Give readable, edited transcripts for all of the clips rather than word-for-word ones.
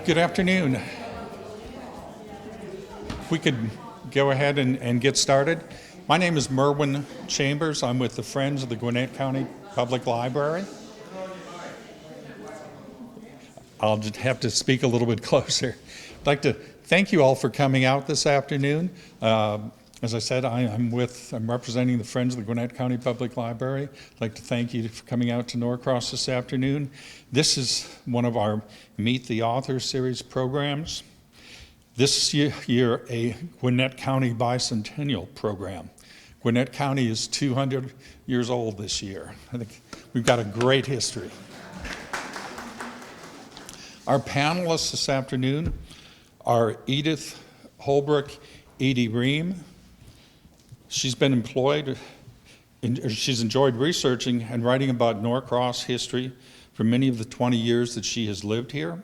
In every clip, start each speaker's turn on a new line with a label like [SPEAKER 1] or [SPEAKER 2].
[SPEAKER 1] Good afternoon. If we could go ahead and get started. My name is Merwin Chambers. I'm with the Friends of the Gwinnett County Public Library. I'll just have to speak a little bit closer. I'd like to thank you all for coming out this afternoon. As I said, I'm representing the Friends of the Gwinnett County Public Library. I'd like to thank you for coming out to Norcross this afternoon. This is one of our Meet the Author series programs. This year, a Gwinnett County Bicentennial program. Gwinnett County is 200 years old this year. I think we've got a great history. Our panelists this afternoon are Edith Holbrook Edie Riehm. She's enjoyed researching and writing about Norcross history for many of the 20 years that she has lived here.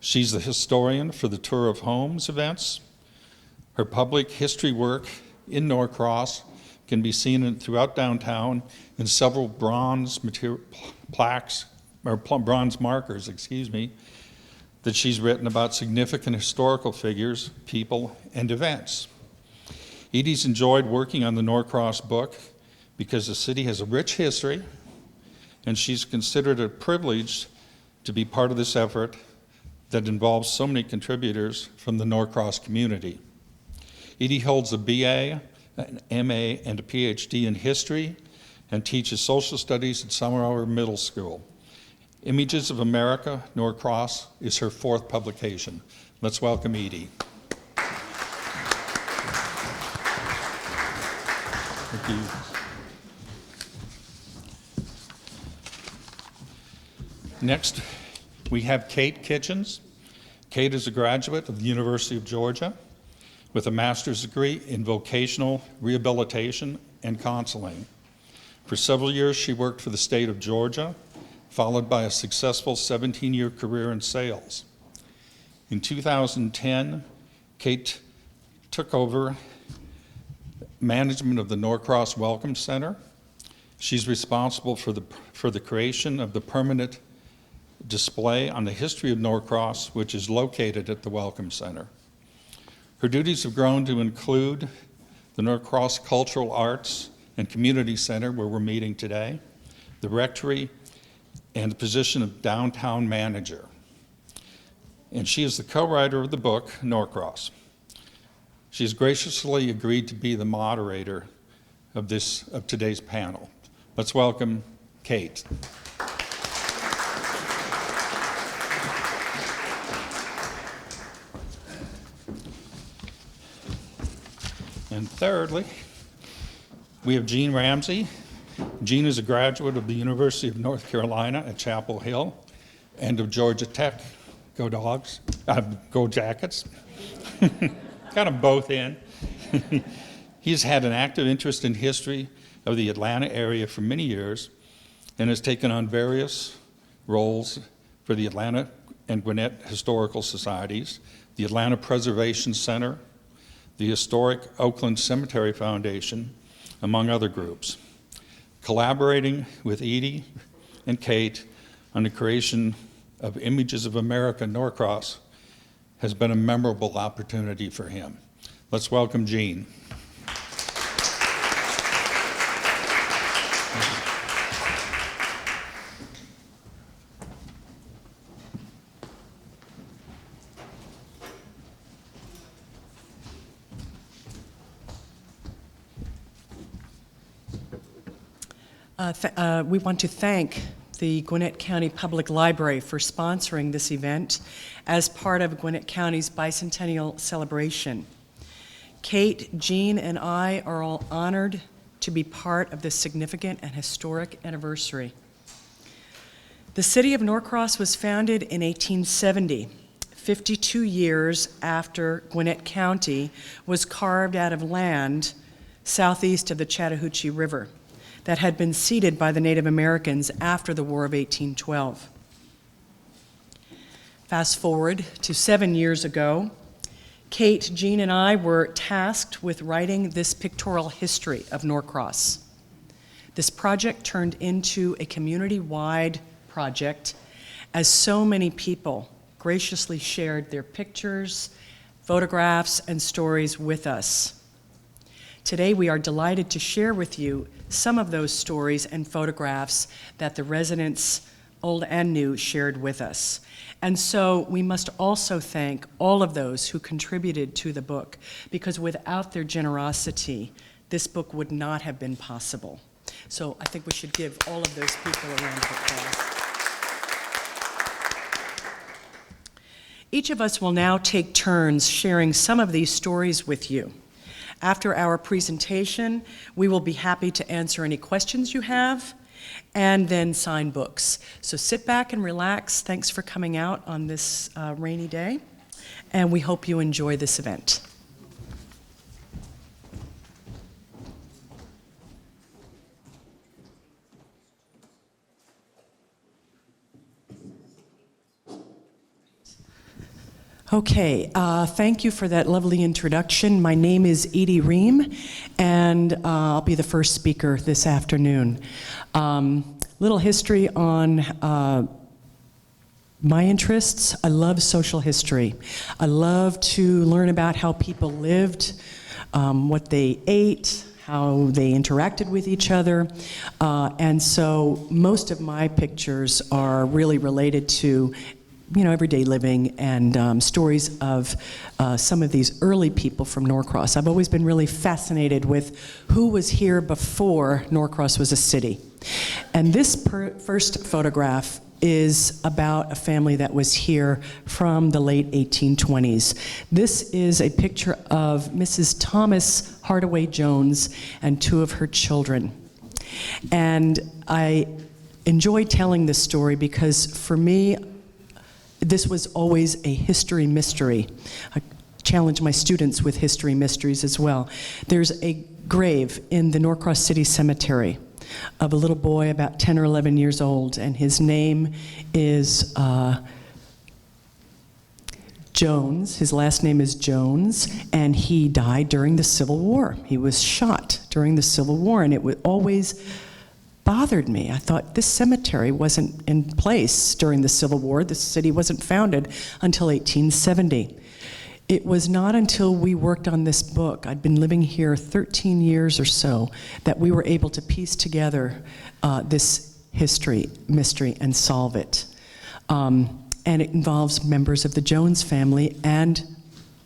[SPEAKER 1] She's the historian for the Tour of Homes events. Her public history work in Norcross can be seen throughout downtown in several bronze markers, that she's written about significant historical figures, people, and events. Edie's enjoyed working on the Norcross book because the city has a rich history, and she's considered it a privilege to be part of this effort that involves so many contributors from the Norcross community. Edie holds a BA, an MA, and a PhD in history, and teaches social studies at Summer Middle School. Images of America, Norcross, is her fourth publication. Let's welcome Edie. Thank you. Next, we have Cate Kitchens. Cate is a graduate of the University of Georgia with a master's degree in vocational rehabilitation and counseling. For several years, she worked for the state of Georgia, followed by a successful 17-year career in sales. In 2010, Cate took over management of the Norcross Welcome Center. She's responsible for the creation of the permanent display on the history of Norcross, which is located at the Welcome Center. Her duties have grown to include the Norcross Cultural Arts and Community Center, where we're meeting today, the rectory, and the position of downtown manager. And she is the co-writer of the book, Norcross. She's graciously agreed to be the moderator of today's panel. Let's welcome Cate. And thirdly, we have Jean Ramsey. Jean is a graduate of the University of North Carolina at Chapel Hill and of Georgia Tech. Go Dogs. Go Jackets. Got them both in. He's had an active interest in history of the Atlanta area for many years and has taken on various roles for the Atlanta and Gwinnett Historical Societies, the Atlanta Preservation Center, the Historic Oakland Cemetery Foundation, among other groups. Collaborating with Edie and Cate on the creation of Images of America, Norcross, has been a memorable opportunity for him. Let's welcome Jean.
[SPEAKER 2] We want to thank the Gwinnett County Public Library for sponsoring this event as part of Gwinnett County's bicentennial celebration. Cate, Jean, and I are all honored to be part of this significant and historic anniversary. The city of Norcross was founded in 1870, 52 years after Gwinnett County was carved out of land southeast of the Chattahoochee River that had been ceded by the Native Americans after the War of 1812. Fast forward to 7 years ago, Cate, Jean, and I were tasked with writing this pictorial history of Norcross. This project turned into a community-wide project as so many people graciously shared their pictures, photographs, and stories with us. Today, we are delighted to share with you some of those stories and photographs that the residents, old and new, shared with us. And so we must also thank all of those who contributed to the book, because without their generosity, this book would not have been possible. So I think we should give all of those people a round of applause. Each of us will now take turns sharing some of these stories with you. After our presentation, we will be happy to answer any questions you have and then sign books. So sit back and relax. Thanks for coming out on this rainy day, and we hope you enjoy this event. Okay, thank you for that lovely introduction. My name is Edith Riehm, and I'll be the first speaker this afternoon. Little history on my interests. I love social history. I love to learn about how people lived, what they ate, how they interacted with each other, and so most of my pictures are really related to everyday living and stories of some of these early people from Norcross. I've always been really fascinated with who was here before Norcross was a city. And this first photograph is about a family that was here from the late 1820s. This is a picture of Mrs. Thomas Hardaway Jones and two of her children. And I enjoy telling this story because for me, this was always a history mystery. I challenge my students with history mysteries as well. There's a grave in the Norcross City Cemetery of a little boy about 10 or 11 years old, and his name is Jones. His last name is Jones, and he died during the Civil War. He was shot during the Civil War, and it would always bothered me. I thought this cemetery wasn't in place during the Civil War. The city wasn't founded until 1870. It was not until we worked on this book, I'd been living here 13 years or so, that we were able to piece together this history mystery and solve it. And it involves members of the Jones family and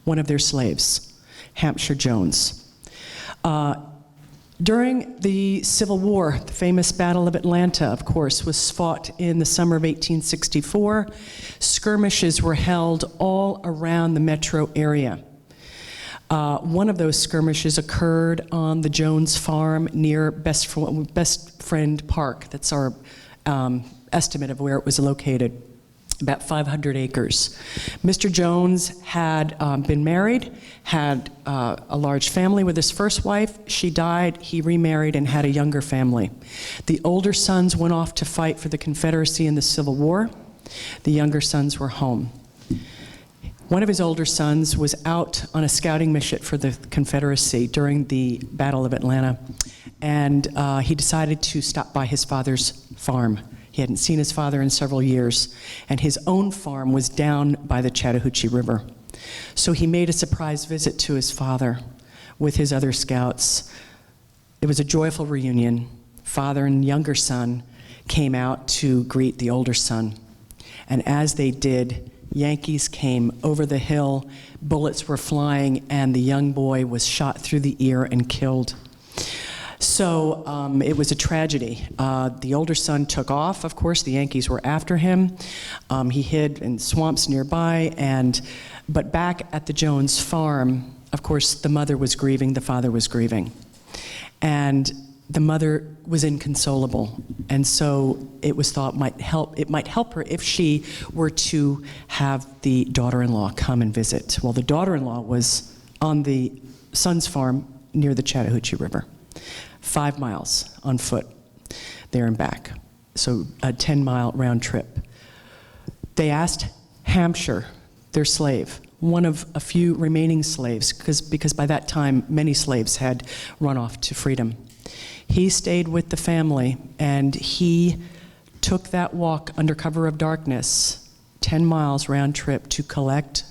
[SPEAKER 2] one of their slaves, Hampshire Jones. During the Civil War, the famous Battle of Atlanta, of course, was fought in the summer of 1864. Skirmishes were held all around the metro area. One of those skirmishes occurred on the Jones farm near Best Friend Park. That's our estimate of where it was located. About 500 acres. Mr. Jones had been married, had a large family with his first wife. She died, he remarried and had a younger family. The older sons went off to fight for the Confederacy in the Civil War. The younger sons were home. One of his older sons was out on a scouting mission for the Confederacy during the Battle of Atlanta, and he decided to stop by his father's farm. He hadn't seen his father in several years, and his own farm was down by the Chattahoochee River. So he made a surprise visit to his father with his other scouts. It was a joyful reunion. Father and younger son came out to greet the older son. And as they did, Yankees came over the hill, bullets were flying, and the young boy was shot through the ear and killed. So it was a tragedy. The older son took off, of course. The Yankees were after him. He hid in swamps nearby, but back at the Jones farm, of course, the mother was grieving, the father was grieving. And the mother was inconsolable, and so it was thought it might help her if she were to have the daughter-in-law come and visit. Well, the daughter-in-law was on the son's farm near the Chattahoochee River. 5 miles on foot, there and back. So a 10-mile round trip. They asked Hampshire, their slave, one of a few remaining slaves, because by that time many slaves had run off to freedom. He stayed with the family, and he took that walk under cover of darkness 10 miles round trip to collect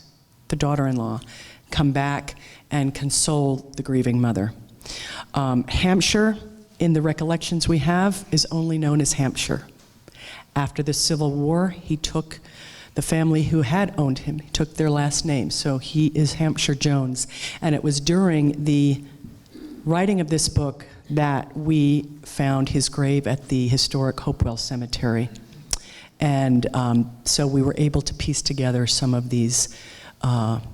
[SPEAKER 2] the daughter-in-law, come back and console the grieving mother. Hampshire, in the recollections we have, is only known as Hampshire. After the Civil War, he took the family who had owned him, he took their last name, so he is Hampshire Jones. And it was during the writing of this book that we found his grave at the historic Hopewell Cemetery. And so we were able to piece together some of these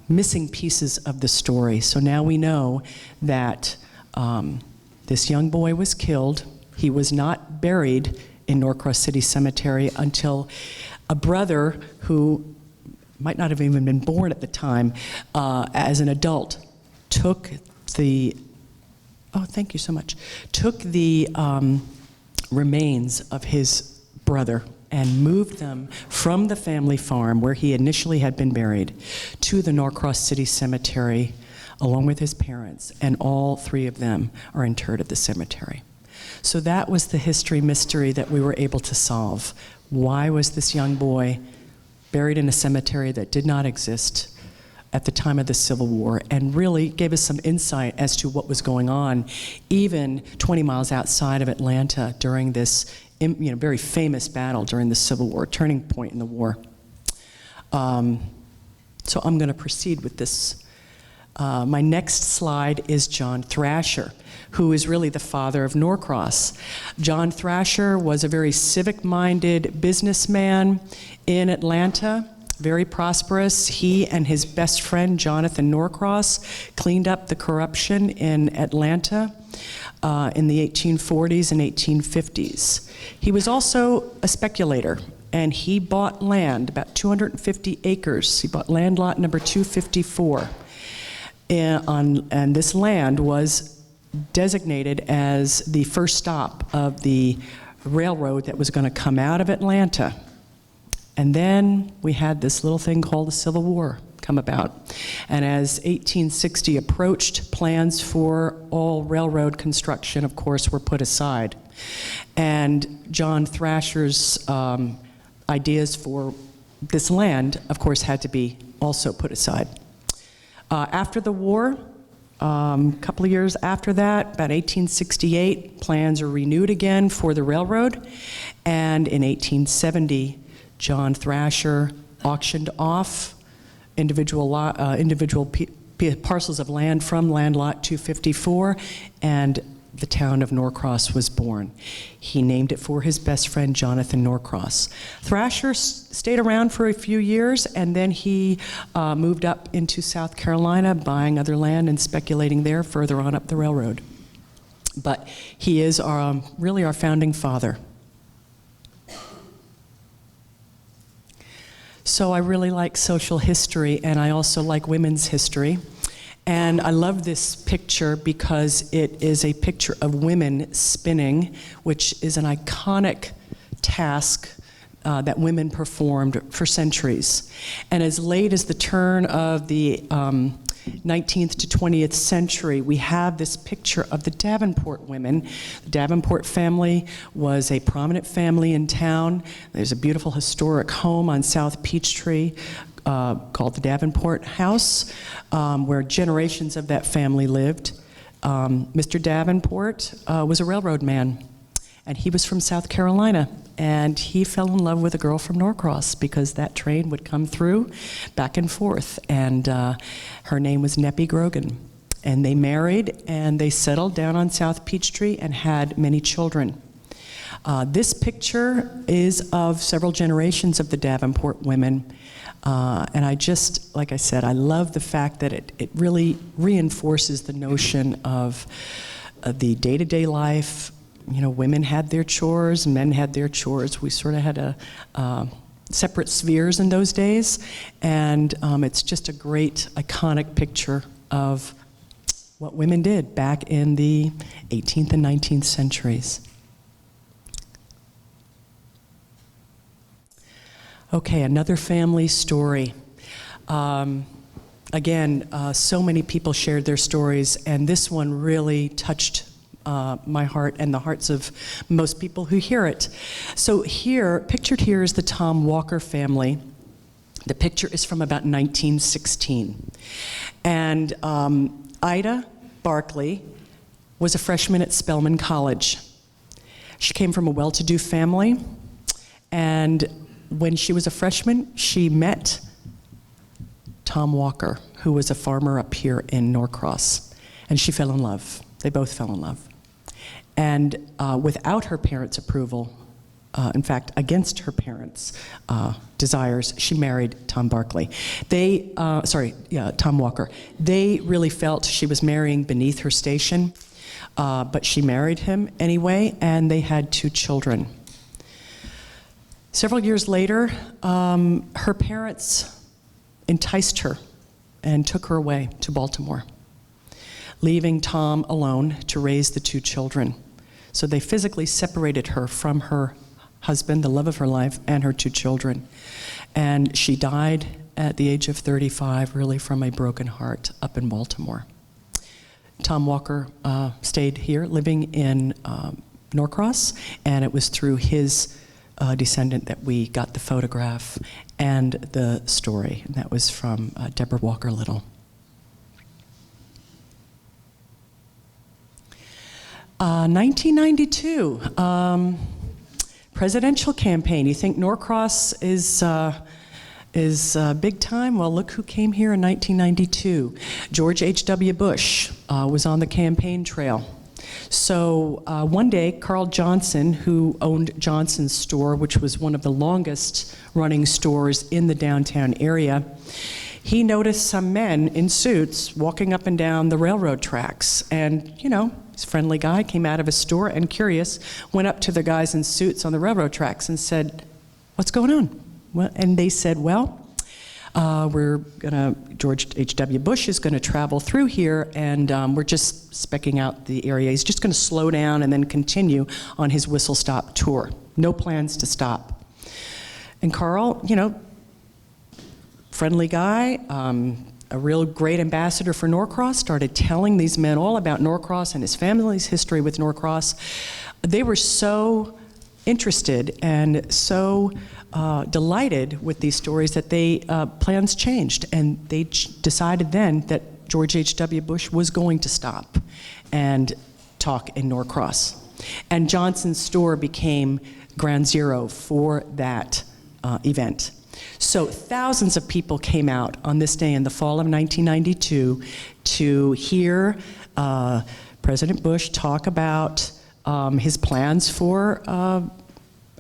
[SPEAKER 2] missing pieces of the story. So now we know that this young boy was killed. He was not buried in Norcross City Cemetery until a brother who might not have even been born at the time, as an adult, took the, oh, thank you so much, took the remains of his brother and moved them from the family farm where he initially had been buried to the Norcross City Cemetery along with his parents, and all three of them are interred at the cemetery. So that was the history mystery that we were able to solve. Why was this young boy buried in a cemetery that did not exist at the time of the Civil War, and really gave us some insight as to what was going on even 20 miles outside of Atlanta during this very famous battle during the Civil War, turning point in the war. So I'm going to proceed with this. My next slide is John Thrasher, who is really the father of Norcross. John Thrasher was a very civic-minded businessman in Atlanta, very prosperous. He and his best friend, Jonathan Norcross, cleaned up the corruption in Atlanta in the 1840s and 1850s. He was also a speculator, and he bought land, about 250 acres. He bought land lot number 254. And this land was designated as the first stop of the railroad that was going to come out of Atlanta. And then we had this little thing called the Civil War come about. And as 1860 approached, plans for all railroad construction, of course, were put aside. And John Thrasher's ideas for this land, of course, had to be also put aside. After the war, a couple of years after that, about 1868, plans are renewed again for the railroad. And in 1870, John Thrasher auctioned off individual parcels of land from land lot 254, and the town of Norcross was born. He named it for his best friend, Jonathan Norcross. Thrasher stayed around for a few years, and then he moved up into South Carolina, buying other land and speculating there further on up the railroad. But he is really our founding father. So I really like social history, and I also like women's history. And I love this picture because it is a picture of women spinning, which is an iconic task that women performed for centuries. And as late as the turn of the 19th to 20th century, we have this picture of the Davenport women. The Davenport family was a prominent family in town. There's a beautiful historic home on South Peachtree called the Davenport House, where generations of that family lived. Mr. Davenport was a railroad man, and he was from South Carolina, and he fell in love with a girl from Norcross because that train would come through back and forth, and her name was Neppie Grogan. And they married, and they settled down on South Peachtree and had many children. This picture is of several generations of the Davenport women. And I just, like I said, I love the fact that it really reinforces the notion of the day-to-day life. You know, women had their chores, men had their chores. We sort of had separate spheres in those days. And it's just a great, iconic picture of what women did back in the 18th and 19th centuries. Okay, another family story. Again, so many people shared their stories, and this one really touched my heart and the hearts of most people who hear it. So here, pictured here is the Tom Walker family. The picture is from about 1916. And Ida Barkley was a freshman at Spelman College. She came from a well-to-do family, and when she was a freshman, she met Tom Walker, who was a farmer up here in Norcross, and she fell in love. They both fell in love. And without her parents' approval, in fact, against her parents' desires, she married Tom Barkley. Tom Walker. They really felt she was marrying beneath her station, but she married him anyway, and they had 2 children. Several years later, her parents enticed her and took her away to Baltimore, leaving Tom alone to raise the 2 children. So they physically separated her from her husband, the love of her life, and her 2 children. And she died at the age of 35, really from a broken heart up in Baltimore. Tom Walker stayed here, living in Norcross, and it was through his descendant that we got the photograph and the story. And that was from Deborah Walker Little. 1992, presidential campaign. You think Norcross is big time? Well, look who came here in 1992. George H.W. Bush was on the campaign trail. So one day, Carl Johnson, who owned Johnson's store, which was one of the longest running stores in the downtown area, he noticed some men in suits walking up and down the railroad tracks. And, you know, this friendly guy came out of his store and, curious, went up to the guys in suits on the railroad tracks and said, "What's going on?" Well, and they said, "Well, George H.W. Bush is going to travel through here, and we're just specking out the area. He's just going to slow down and then continue on his whistle-stop tour. No plans to stop." And Carl, you know, friendly guy, a real great ambassador for Norcross, started telling these men all about Norcross and his family's history with Norcross. They were so interested and so delighted with these stories that plans changed, and they decided then that George H.W. Bush was going to stop and talk in Norcross. And Johnson's store became ground zero for that event. So thousands of people came out on this day in the fall of 1992 to hear President Bush talk about his plans for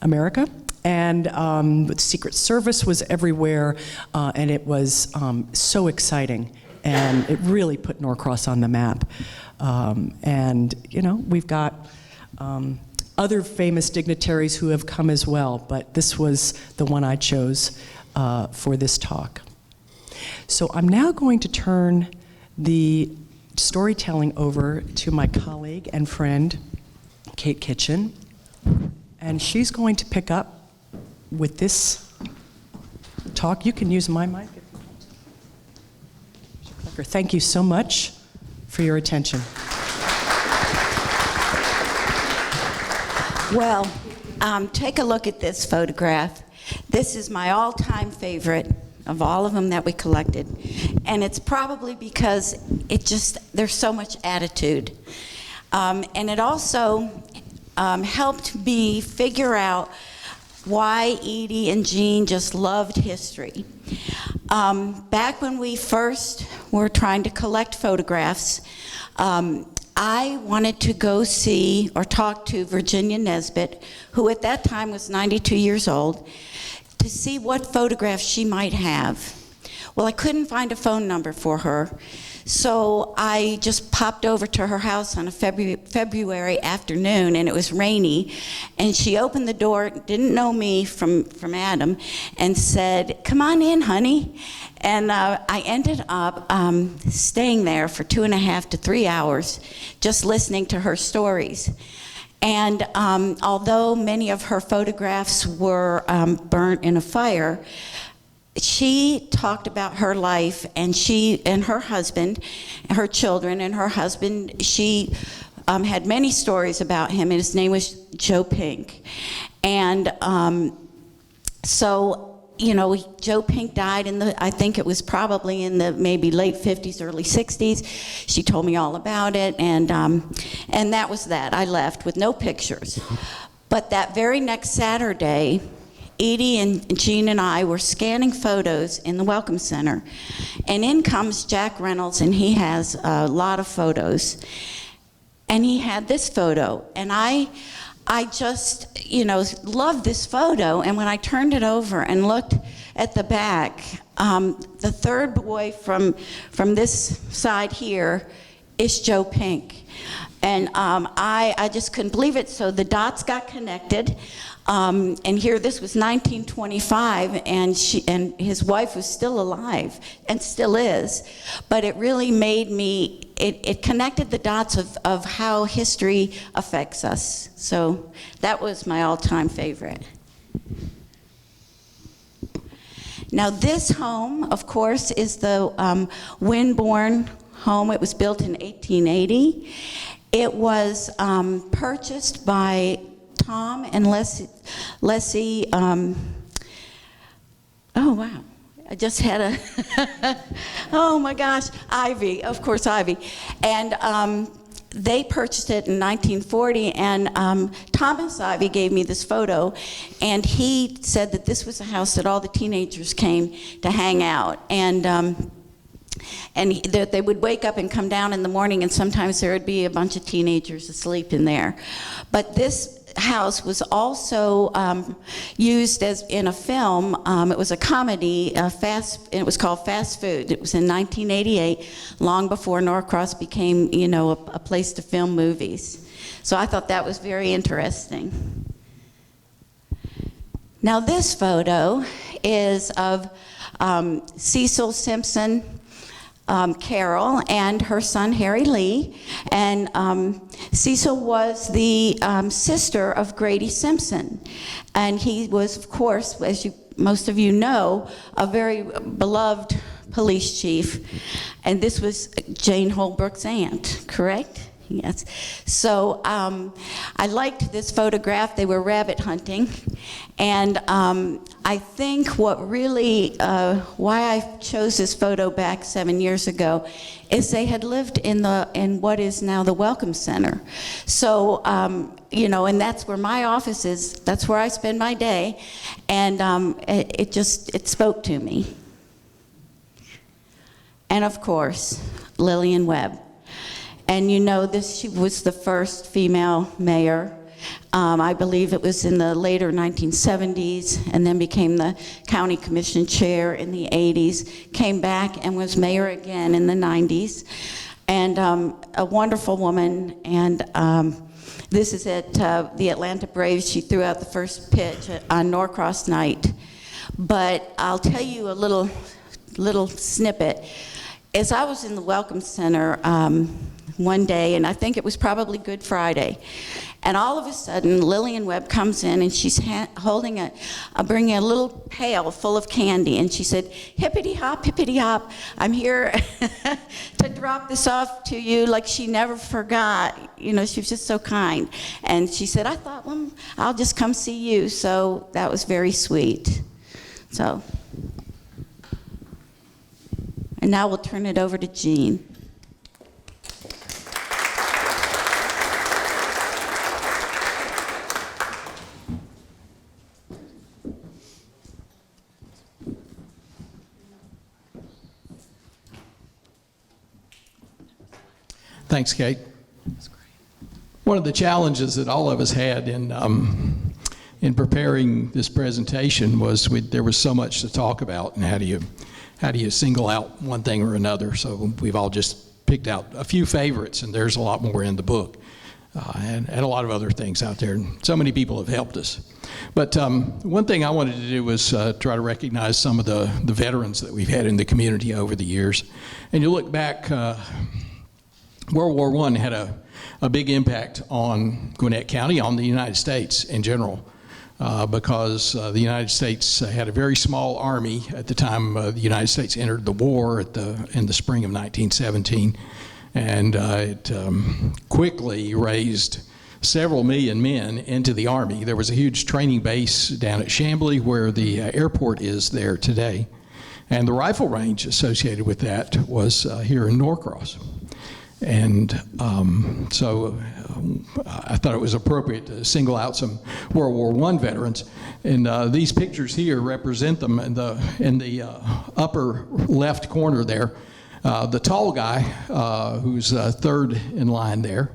[SPEAKER 2] America. And the Secret Service was everywhere, and it was so exciting. And it really put Norcross on the map. And, you know, we've got other famous dignitaries who have come as well, but this was the one I chose for this talk. So I'm now going to turn the storytelling over to my colleague and friend, Cate Kitchen, and she's going to pick up with this talk. You can use my mic. Thank you so much for your attention.
[SPEAKER 3] Well, take a look at this photograph. This is my all-time favorite of all of them that we collected. And it's probably because there's so much attitude. And it also helped me figure out why Edie and Jean just loved history. Back when we first were trying to collect photographs, I wanted to go see or talk to Virginia Nesbitt, who at that time was 92 years old, to see what photographs she might have. Well, I couldn't find a phone number for her, so I just popped over to her house on a February afternoon, and it was rainy, and she opened the door, didn't know me from Adam, and said, "Come on in, honey." And I ended up staying there for 2.5 to 3 hours, just listening to her stories. And although many of her photographs were burnt in a fire, she talked about her life, and she and her husband, her children and her husband, she had many stories about him, and his name was Joe Pink. And so you know, Joe Pink died in the, I think it was probably in the maybe late 50s, early 60s. She told me all about it, and that was that. I left with no pictures. But that very next Saturday, Edie and Jean and I were scanning photos in the Welcome Center, and in comes Jack Reynolds, and he has a lot of photos. And he had this photo, and I just, you know, loved this photo, and when I turned it over and looked at the back, the third boy from this side here is Joe Pink. And I just couldn't believe it, so the dots got connected. And here, this was 1925, and his wife was still alive, and still is. But it really made me, it connected the dots of how history affects us. So that was my all-time favorite. Now this home, of course, is the Winborn home. It was built in 1880. It was purchased by Tom and Leslie, oh wow, I just had a, oh my gosh, Ivy, of course Ivy. And they purchased it in 1940, and Thomas Ivy gave me this photo, and he said that this was a house that all the teenagers came to hang out. And that they would wake up and come down in the morning, and sometimes there would be a bunch of teenagers asleep in there. But this house was also used as in a film. It was a comedy, it was called Fast Food. It was in 1988, long before Norcross became, you know, a place to film movies. So I thought that was very interesting. Now this photo is of Cecil Simpson Carroll and her son Harry Lee, and Cecil was the sister of Grady Simpson, and he was, of course, as most of you know, a very beloved police chief, and this was Jane Holbrook's aunt, correct? Yes. So I liked this photograph. They were rabbit hunting. And I think what really, why I chose this photo back 7 years ago is they had lived in what is now the Welcome Center. So, you know, and that's where my office is. That's where I spend my day. And it spoke to me. And of course, Lillian Webb. And you know, she was the first female mayor. I believe it was in the later 1970s, and then became the county commission chair in the 80s, came back and was mayor again in the 90s. And a wonderful woman, and this is at the Atlanta Braves. She threw out the first pitch on Norcross night. But I'll tell you a little snippet. As I was in the Welcome Center one day, and I think it was probably Good Friday, and all of a sudden Lillian Webb comes in, and she's holding bringing a little pail full of candy, and she said, hippity hop, I'm here to drop this off to you. Like, she never forgot, you know, she was just so kind. And she said, I thought, well, I'll just come see you. So that was very sweet. So, and now we'll turn it over to Jean.
[SPEAKER 4] Thanks, Cate. One of the challenges that all of us had in preparing this presentation was there was so much to talk about, and how do you single out one thing or another? So we've all just picked out a few favorites, and there's a lot more in the book, and a lot of other things out there. And so many people have helped us. But one thing I wanted to do was try to recognize some of the veterans that we've had in the community over the years. And you look back. World War I had a big impact on Gwinnett County, on the United States in general, because the United States had a very small army at the time the United States entered the war in the spring of 1917, and it quickly raised several million men into the Army. There was a huge training base down at Chambly where the airport is there today. And the rifle range associated with that was here in Norcross. And so I thought it was appropriate to single out some World War I veterans. And these pictures here represent them in the upper left corner there. The tall guy, who's third in line there,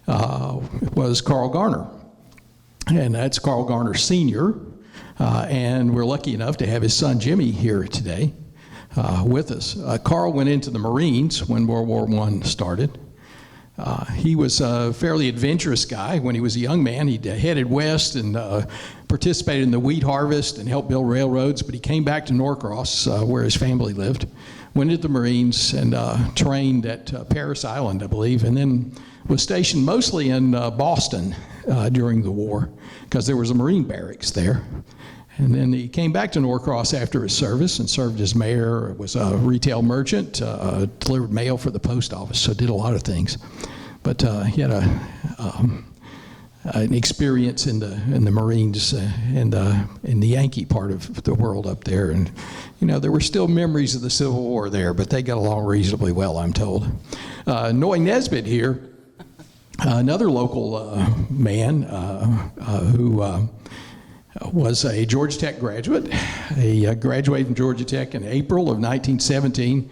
[SPEAKER 4] was Carl Garner. And that's Carl Garner Sr. And we're lucky enough to have his son Jimmy here today. With us. Carl went into the Marines when World War I started. He was a fairly adventurous guy. When he was a young man, he headed west and participated in the wheat harvest and helped build railroads, but he came back to Norcross, where his family lived, went into the Marines and trained at Parris Island, I believe, and then was stationed mostly in Boston during the war because there was a Marine barracks there. And then he came back to Norcross after his service and served as mayor, was a retail merchant, delivered mail for the post office, so did a lot of things. But he had an experience in the Marines in the Yankee part of the world up there. And, you know, there were still memories of the Civil War there, but they got along reasonably well, I'm told. Noy Nesbitt here, another local man who was a Georgia Tech graduate. He graduated from Georgia Tech in April of 1917,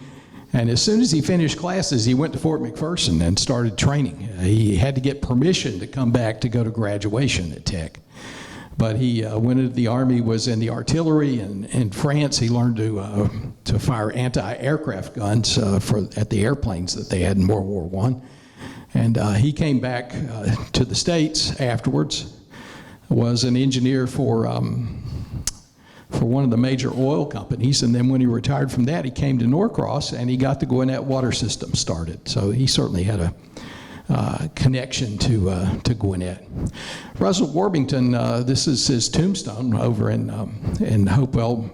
[SPEAKER 4] and as soon as he finished classes, he went to Fort McPherson and started training. He had to get permission to come back to go to graduation at Tech. But he went into the Army, was in the artillery, and in France he learned to fire anti-aircraft guns at the airplanes that they had in World War I. And he came back to the States afterwards, was an engineer for one of the major oil companies, and then when he retired from that, he came to Norcross and he got the Gwinnett water system started. So he certainly had a connection to Gwinnett. Russell Warbington, this is his tombstone over in Hopewell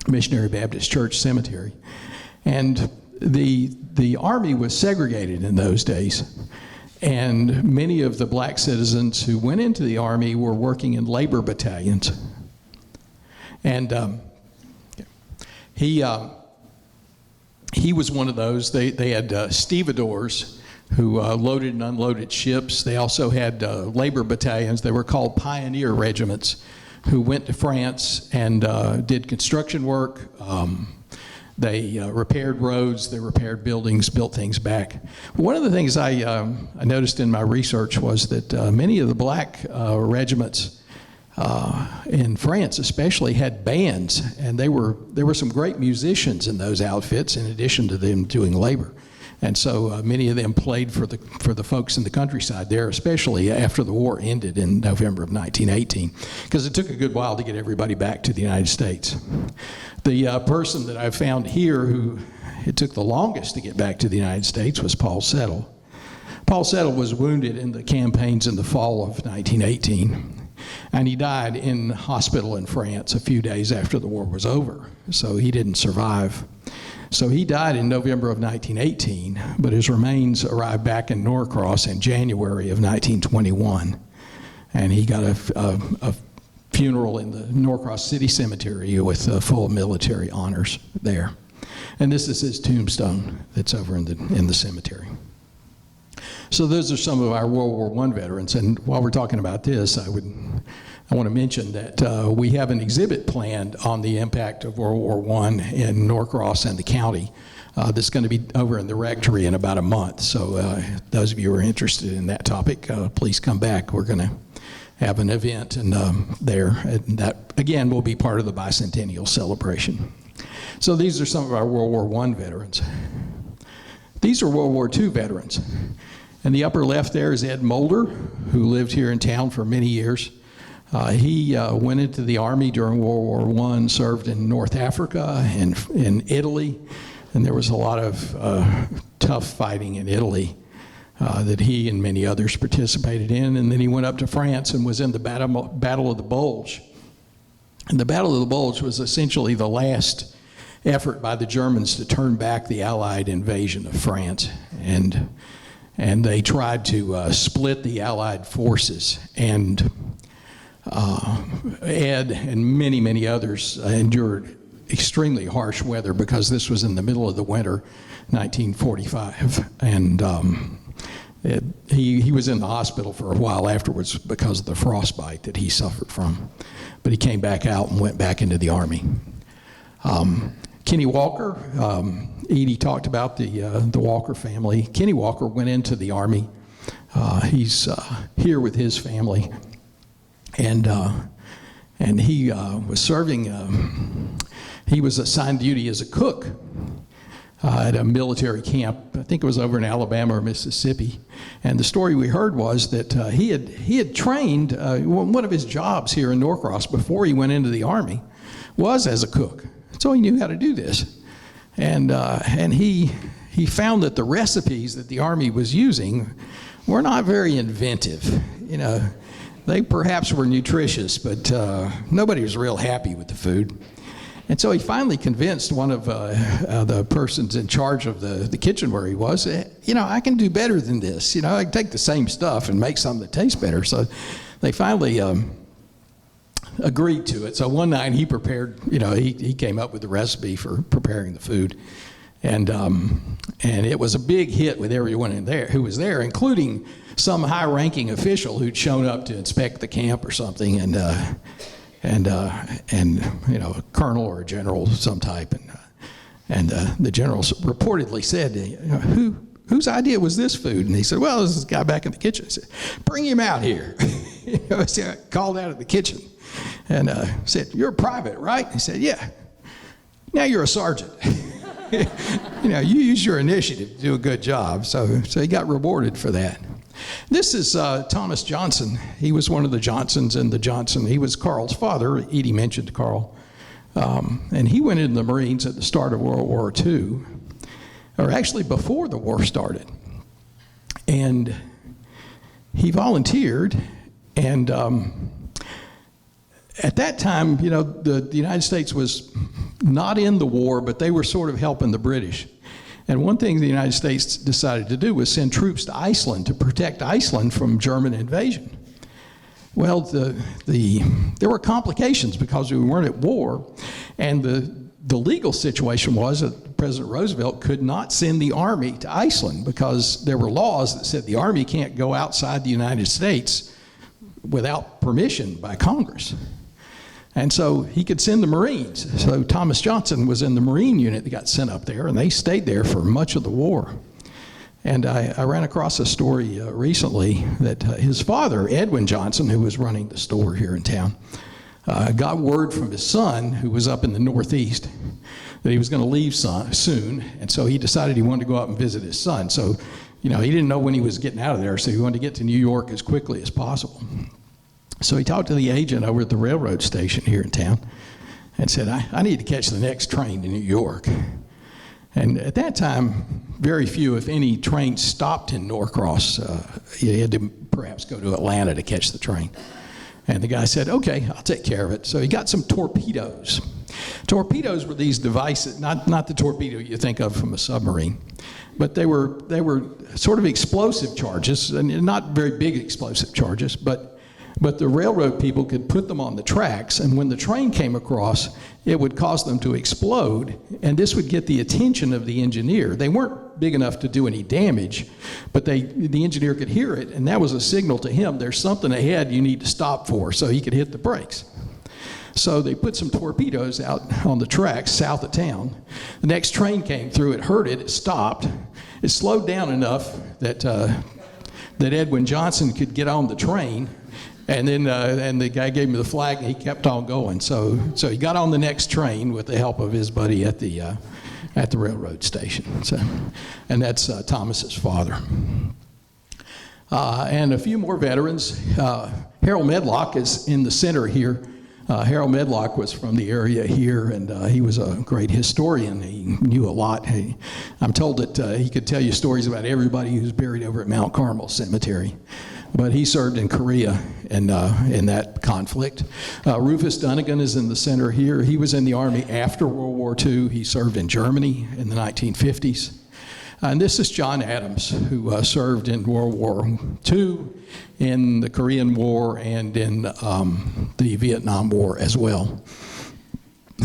[SPEAKER 4] Missionary Baptist Church Cemetery, and the Army was segregated in those days. And many of the black citizens who went into the Army were working in labor battalions. And he was one of those. They had stevedores who loaded and unloaded ships. They also had labor battalions. They were called pioneer regiments who went to France and did construction work. They repaired roads, they repaired buildings, built things back. One of the things I noticed in my research was that many of the black regiments in France especially had bands, and there were some great musicians in those outfits in addition to them doing labor. And so many of them played for the folks in the countryside there, especially after the war ended in November of 1918, because it took a good while to get everybody back to the United States. The person that I found here who it took the longest to get back to the United States was Paul Settle. Paul Settle was wounded in the campaigns in the fall of 1918, and he died in hospital in France a few days after the war was over, so he didn't survive. So he died in November of 1918, but his remains arrived back in Norcross in January of 1921, and he got a funeral in the Norcross City Cemetery with full military honors there. And this is his tombstone that's over in the cemetery. So those are some of our World War I veterans. And while we're talking about this, I want to mention that we have an exhibit planned on the impact of World War I in Norcross and the county that's going to be over in the rectory in about a month. So those of you who are interested in that topic, please come back. We're going to have an event there, and that again will be part of the bicentennial celebration. So these are some of our World War I veterans. These are World War II veterans. In the upper left there is Ed Mulder, who lived here in town for many years. He went into the Army during World War I, served in North Africa and in Italy, and there was a lot of tough fighting in Italy that he and many others participated in. And then he went up to France and was in the Battle of the Bulge. And the Battle of the Bulge was essentially the last effort by the Germans to turn back the Allied invasion of France. And and they tried to split the Allied forces. And Ed and many, many others endured extremely harsh weather because this was in the middle of the winter, 1945. And he was in the hospital for a while afterwards because of the frostbite that he suffered from. But he came back out and went back into the Army. Kenny Walker, Edie talked about the Walker family. Kenny Walker went into the Army. He's here with his family. And he was serving, he was assigned duty as a cook at a military camp. I think it was over in Alabama or Mississippi. And the story we heard was that he had trained, one of his jobs here in Norcross before he went into the Army was as a cook. So he knew how to do this. And he found that the recipes that the Army was using were not very inventive. You know, they perhaps were nutritious, but nobody was real happy with the food. And so he finally convinced one of the persons in charge of the kitchen where he was, you know, I can do better than this. You know, I can take the same stuff and make something that tastes better. So they finally agreed to it. So one night he prepared, you know, he came up with the recipe for preparing the food. And it was a big hit with everyone in there who was there, including some high-ranking official who'd shown up to inspect the camp or something, and you know, a colonel or a general of some type, and the general reportedly said, you know, whose idea was this food? And he said, well, this is a guy back in the kitchen. He said, bring him out here. You know, so called out of the kitchen and said, you're a private, right? He said, yeah. Now you're a sergeant. You know, you use your initiative to do a good job. So he got rewarded for that. This is Thomas Johnson. He was one of the Johnsons in the Johnson. He was Carl's father. Edie mentioned Carl. And he went into the Marines at the start of World War II, or actually before the war started. And he volunteered. And at that time, you know, the United States was not in the war, but they were sort of helping the British. And one thing the United States decided to do was send troops to Iceland to protect Iceland from German invasion. Well, there were complications because we weren't at war, and the legal situation was that President Roosevelt could not send the Army to Iceland because there were laws that said the Army can't go outside the United States without permission by Congress. And so he could send the Marines. So Thomas Johnson was in the Marine unit that got sent up there, and they stayed there for much of the war. And I ran across a story recently that his father, Edwin Johnson, who was running the store here in town, got word from his son, who was up in the Northeast, that he was going to leave soon. And so he decided he wanted to go out and visit his son. So, you know, he didn't know when he was getting out of there, so he wanted to get to New York as quickly as possible. So he talked to the agent over at the railroad station here in town and said, I need to catch the next train to New York. And at that time, very few, if any, trains stopped in Norcross. You had to perhaps go to Atlanta to catch the train. And the guy said, okay, I'll take care of it. So he got some torpedoes. Torpedoes were these devices, not the torpedo you think of from a submarine, but they were sort of explosive charges, and not very big explosive charges, but the railroad people could put them on the tracks, and when the train came across, it would cause them to explode, and this would get the attention of the engineer. They weren't big enough to do any damage, but the engineer could hear it, and that was a signal to him, there's something ahead you need to stop for, so he could hit the brakes. So they put some torpedoes out on the tracks south of town. The next train came through, it heard it, it stopped. It slowed down enough that Edwin Johnson could get on the train. And then and the guy gave me the flag, and he kept on going. So he got on the next train with the help of his buddy at the railroad station. So, and that's Thomas's father. And a few more veterans. Harold Medlock is in the center here. Harold Medlock was from the area here, and he was a great historian. He knew a lot. I'm told that he could tell you stories about everybody who's buried over at Mount Carmel Cemetery. But he served in Korea in that conflict. Rufus Dunnigan is in the center here. He was in the Army after World War II. He served in Germany in the 1950s. And this is John Adams, who served in World War II, in the Korean War, and in the Vietnam War as well.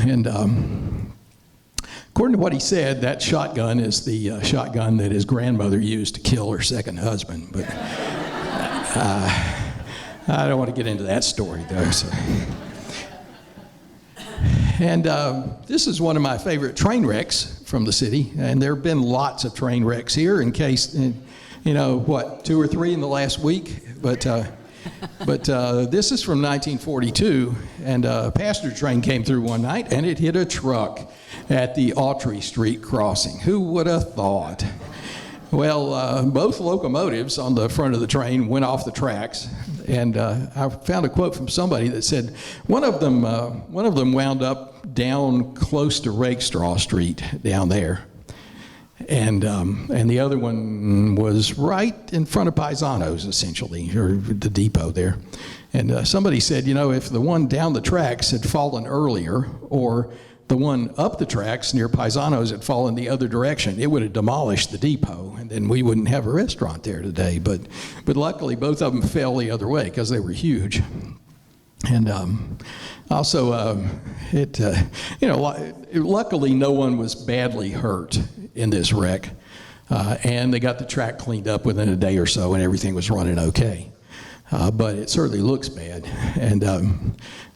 [SPEAKER 4] And according to what he said, that shotgun is the shotgun that his grandmother used to kill her second husband. But I don't want to get into that story, though. So. And this is one of my favorite train wrecks from the city, and there have been lots of train wrecks here. In case, you know, what, 2 or 3 in the last week. But this is from 1942, and a passenger train came through one night, and it hit a truck at the Autry Street crossing. Who would have thought? Well, both locomotives on the front of the train went off the tracks, and I found a quote from somebody that said one of them wound up down close to Rakestraw Street down there, and the other one was right in front of Paisanos, essentially, or the depot there. And somebody said, you know, if the one down the tracks had fallen earlier, or the one up the tracks near Paisanos had fallen the other direction, it would have demolished the depot, and then we wouldn't have a restaurant there today. But luckily, both of them fell the other way because they were huge. And also, luckily, no one was badly hurt in this wreck, and they got the track cleaned up within a day or so, and everything was running okay. But it certainly looks bad. And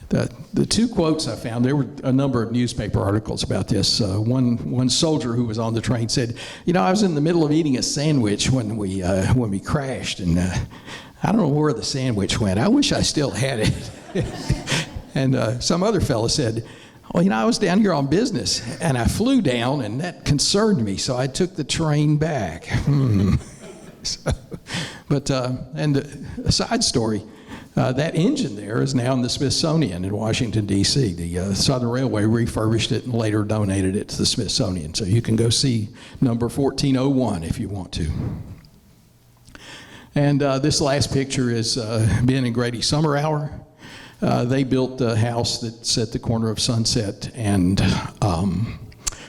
[SPEAKER 4] the 2 quotes I found, there were a number of newspaper articles about this. One soldier who was on the train said, you know, I was in the middle of eating a sandwich when we crashed, and I don't know where the sandwich went. I wish I still had it. And some other fellow said, well, you know, I was down here on business, and I flew down, and that concerned me, so I took the train back. And a side story, that engine there is now in the Smithsonian in Washington, D.C. The Southern Railway refurbished it and later donated it to the Smithsonian. So you can go see number 1401 if you want to. And this last picture is Ben and Grady Summer Hour. They built a house that's at the corner of Sunset and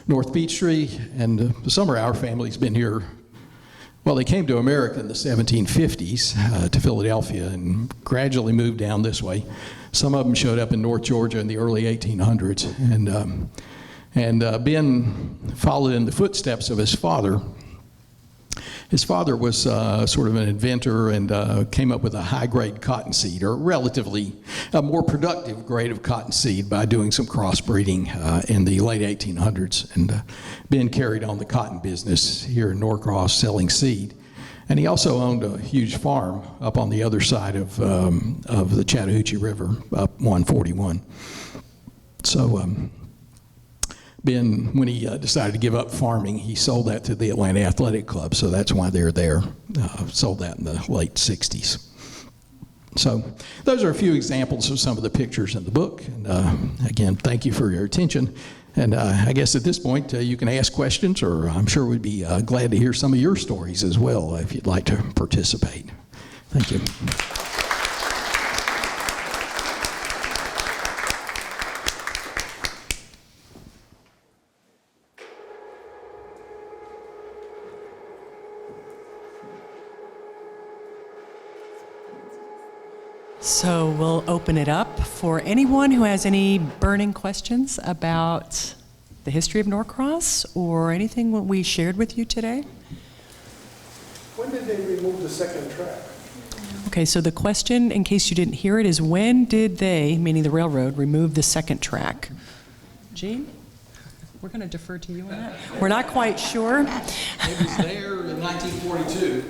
[SPEAKER 4] North Peachtree. And the Summer Hour family's been here. Well, they came to America in the 1750s to Philadelphia and gradually moved down this way. Some of them showed up in North Georgia in the early 1800s. And Ben followed in the footsteps of his father. His father was sort of an inventor and came up with a high-grade cottonseed, or relatively a more productive grade of cottonseed by doing some crossbreeding in the late 1800s. And Ben carried on the cotton business here in Norcross, selling seed. And he also owned a huge farm up on the other side of the Chattahoochee River, up 141. So Ben, when he decided to give up farming, he sold that to the Atlanta Athletic Club, so that's why they're there. Sold that in the late 60s. So those are a few examples of some of the pictures in the book. And again, thank you for your attention. And I guess at this point, you can ask questions, or I'm sure we'd be glad to hear some of your stories as well if you'd like to participate. Thank you.
[SPEAKER 2] So we'll open it up for anyone who has any burning questions about the history of Norcross or anything what we shared with you today.
[SPEAKER 5] When did they remove the second track?
[SPEAKER 2] Okay, so the question, in case you didn't hear it, is when did they, meaning the railroad, remove the second track? Gene? We're going to defer to you on that. We're not quite sure.
[SPEAKER 4] It was there in 1942,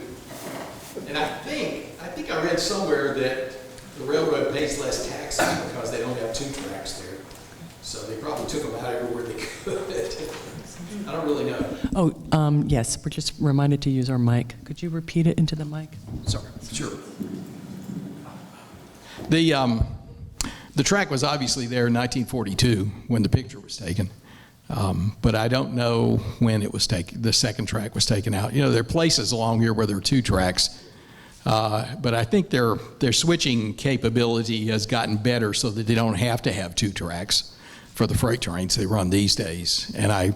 [SPEAKER 4] and I think I read somewhere that the railroad pays less taxes because they don't have 2 tracks there. So they probably took them out everywhere they could. I don't really know.
[SPEAKER 2] Oh, yes, we're just reminded to use our mic. Could you repeat it into the mic?
[SPEAKER 4] Sorry, sure. The track was obviously there in 1942 when the picture was taken. But I don't know when it was taken. The second track was taken out. You know, there are places along here where there are 2 tracks. But I think their switching capability has gotten better so that they don't have to have 2 tracks for the freight trains they run these days. And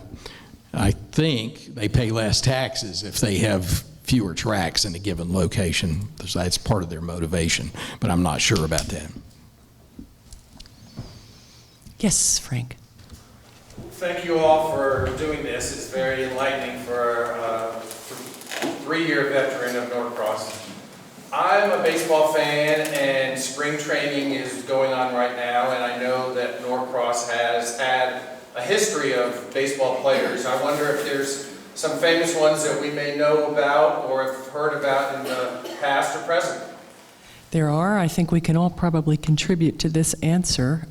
[SPEAKER 4] I think they pay less taxes if they have fewer tracks in a given location. That's part of their motivation, but I'm not sure about that.
[SPEAKER 2] Yes, Frank.
[SPEAKER 6] Thank you all for doing this. It's very enlightening for a 3-year veteran of Norcross. I'm a baseball fan, and spring training is going on right now, and I know that Norcross has had a history of baseball players. I wonder if there's some famous ones that we may know about or have heard about in the past or present.
[SPEAKER 2] There are. I think we can all probably contribute to this answer.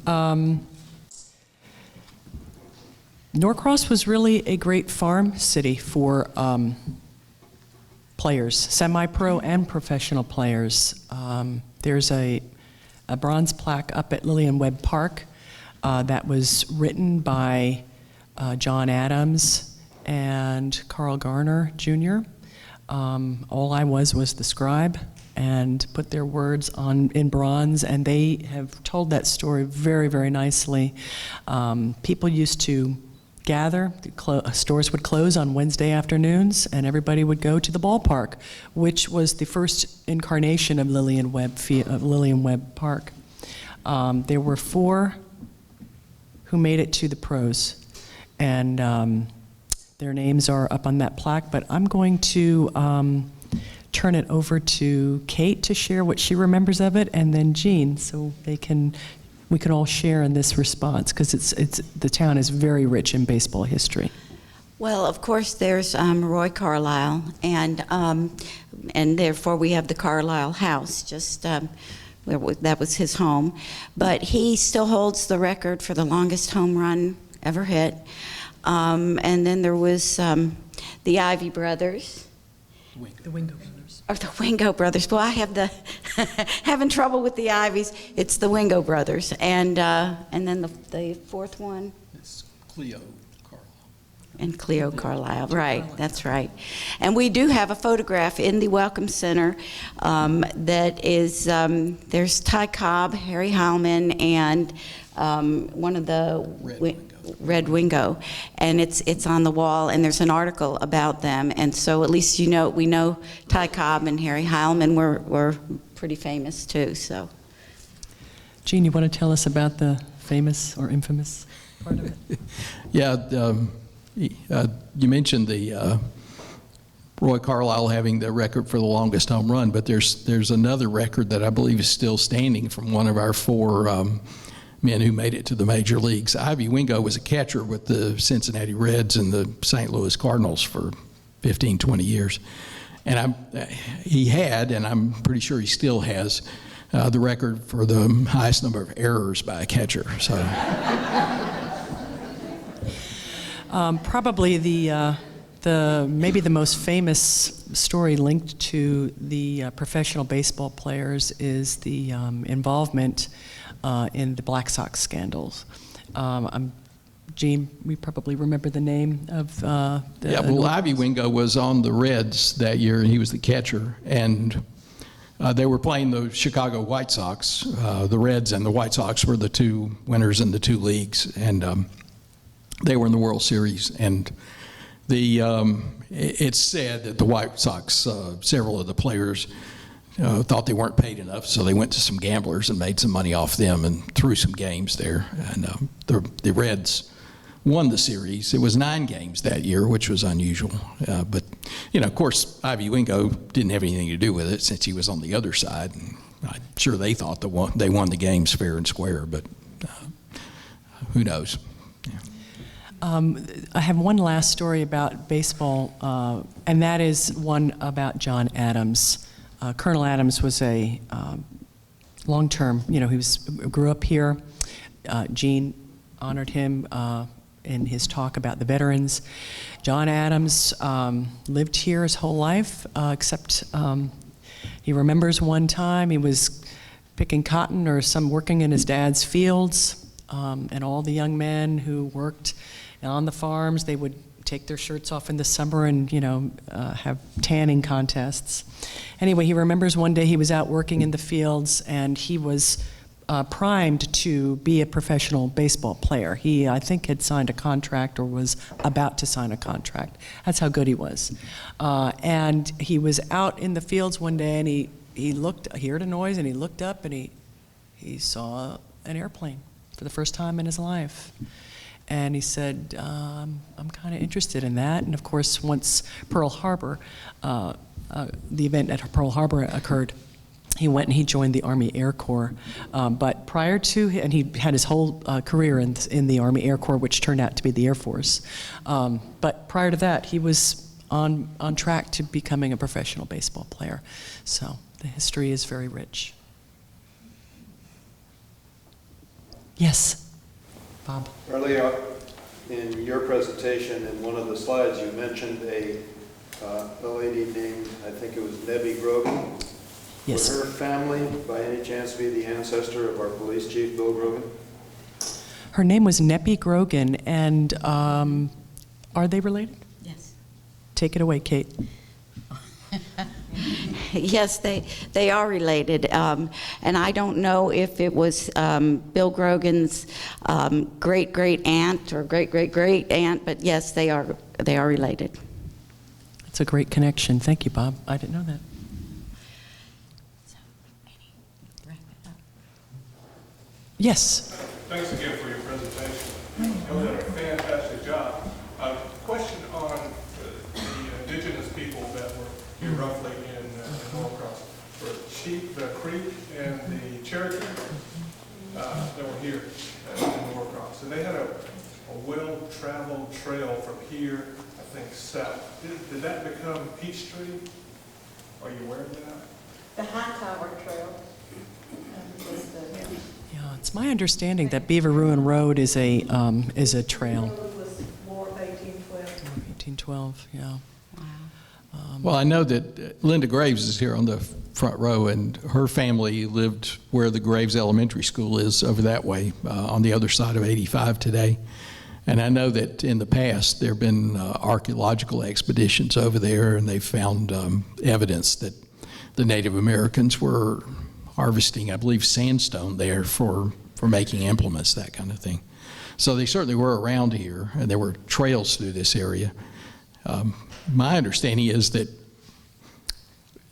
[SPEAKER 2] Norcross was really a great farm city for players, semi-pro and professional players. There's a bronze plaque up at Lillian Webb Park that was written by John Adams and Carl Garner Jr. All I was the scribe, and put their words in bronze, and they have told that story very, very nicely. People used to gather, stores would close on Wednesday afternoons, and everybody would go to the ballpark, which was the first incarnation of Lillian Webb Park. There were 4 who made it to the pros, and their names are up on that plaque, but I'm going to turn it over to Cate to share what she remembers of it, and then Jean, so we can all share in this response, because the town is very rich in baseball history.
[SPEAKER 3] Well, of course, there's Roy Carlisle, and therefore we have the Carlisle House, just that was his home. But he still holds the record for the longest home run ever hit. And then there was the Ivy brothers.
[SPEAKER 2] The Wingo brothers.
[SPEAKER 3] Or the Wingo brothers. Well, I have having trouble with the Ivies. It's the Wingo brothers, and then the 4th one.
[SPEAKER 4] It's Cleo Carlisle.
[SPEAKER 3] And Cleo Carlisle, right? That's right. And we do have a photograph in the Welcome Center that is there's Ty Cobb, Harry Heilman, and one of the Red Wingo, and it's on the wall, and there's an article about them, and so at least we know Ty Cobb and Harry Heilman were pretty famous too. So,
[SPEAKER 2] Jean, you want to tell us about the famous or infamous part of it?
[SPEAKER 4] Yeah, you mentioned the Roy Carlisle having the record for the longest home run, but there's another record that I believe is still standing from one of our 4 men who made it to the major leagues. Ivy Wingo was a catcher with the Cincinnati Reds and the St. Louis Cardinals for 15, 20 years. And he had, and I'm pretty sure he still has, the record for the highest number of errors by a catcher. So,
[SPEAKER 2] probably maybe the most famous story linked to the professional baseball players is the involvement in the Black Sox scandals. Jean, we probably remember the name of the...
[SPEAKER 4] Yeah, well, Ivy Wingo was on the Reds that year, and he was the catcher, and they were playing the Chicago White Sox. The Reds and the White Sox were the 2 winners in the 2 leagues, and they were in the World Series. And it's said that the White Sox, several of the players, thought they weren't paid enough, so they went to some gamblers and made some money off them and threw some games there. And the Reds won the series. It was 9 games that year, which was unusual. But, of course, Ivy Wingo didn't have anything to do with it since he was on the other side. And I'm sure they thought they won the games fair and square, but who knows? Yeah.
[SPEAKER 2] I have one last story about baseball, and that is one about John Adams. Colonel Adams was a long-term, he grew up here. Jean honored him in his talk about the veterans. John Adams lived here his whole life, except he remembers one time he was picking cotton or working in his dad's fields, and all the young men who worked on the farms, they would take their shirts off in the summer and, have tanning contests. Anyway, he remembers one day he was out working in the fields, and he was primed to be a professional baseball player. He, I think, had signed a contract or was about to sign a contract. That's how good he was. And he was out in the fields one day, and he heard a noise, and he looked up, and he saw an airplane for the first time in his life. And he said, I'm kind of interested in that. And of course, once Pearl Harbor, the event at Pearl Harbor occurred, he went and he joined the Army Air Corps. But prior to, and he had his whole career in the Army Air Corps, which turned out to be the Air Force. But prior to that, he was on track to becoming a professional baseball player. So the history is very rich. Yes, Bob.
[SPEAKER 7] Earlier in your presentation, in one of the slides, you mentioned a lady named, I think it was Nebby Grogan.
[SPEAKER 2] Yes.
[SPEAKER 7] Would her family, by any chance, be the ancestor of our police chief, Bill Grogan?
[SPEAKER 2] Her name was Neppy Grogan, and are they related?
[SPEAKER 3] Yes.
[SPEAKER 2] Take it away, Cate.
[SPEAKER 3] Yes, they are related. And I don't know if it was Bill Grogan's great-great aunt or great-great-great aunt, but yes, they are related.
[SPEAKER 2] It's a great connection. Thank you, Bob. I didn't know that. Yes.
[SPEAKER 8] Thanks again for your presentation. You did a fantastic job. Question on the indigenous people that were here roughly in Norcross. The Creek and the Cherokee that were here in Norcross. And they had a well-traveled trail from here, I think, south. Did that become Peachtree? Are you aware of that?
[SPEAKER 9] The Hightower Trail.
[SPEAKER 2] Yeah, it's my understanding that Beaver Ruin Road is a trail.
[SPEAKER 9] It was War of 1812.
[SPEAKER 2] 1812, yeah.
[SPEAKER 4] Well, I know that Linda Graves is here on the front row, and her family lived where the Graves Elementary School is over that way, on the other side of 85 today. And I know that in the past there have been archaeological expeditions over there, and they found evidence that the Native Americans were harvesting, I believe, sandstone there for making implements, that kind of thing. So they certainly were around here, and there were trails through this area. My understanding is that,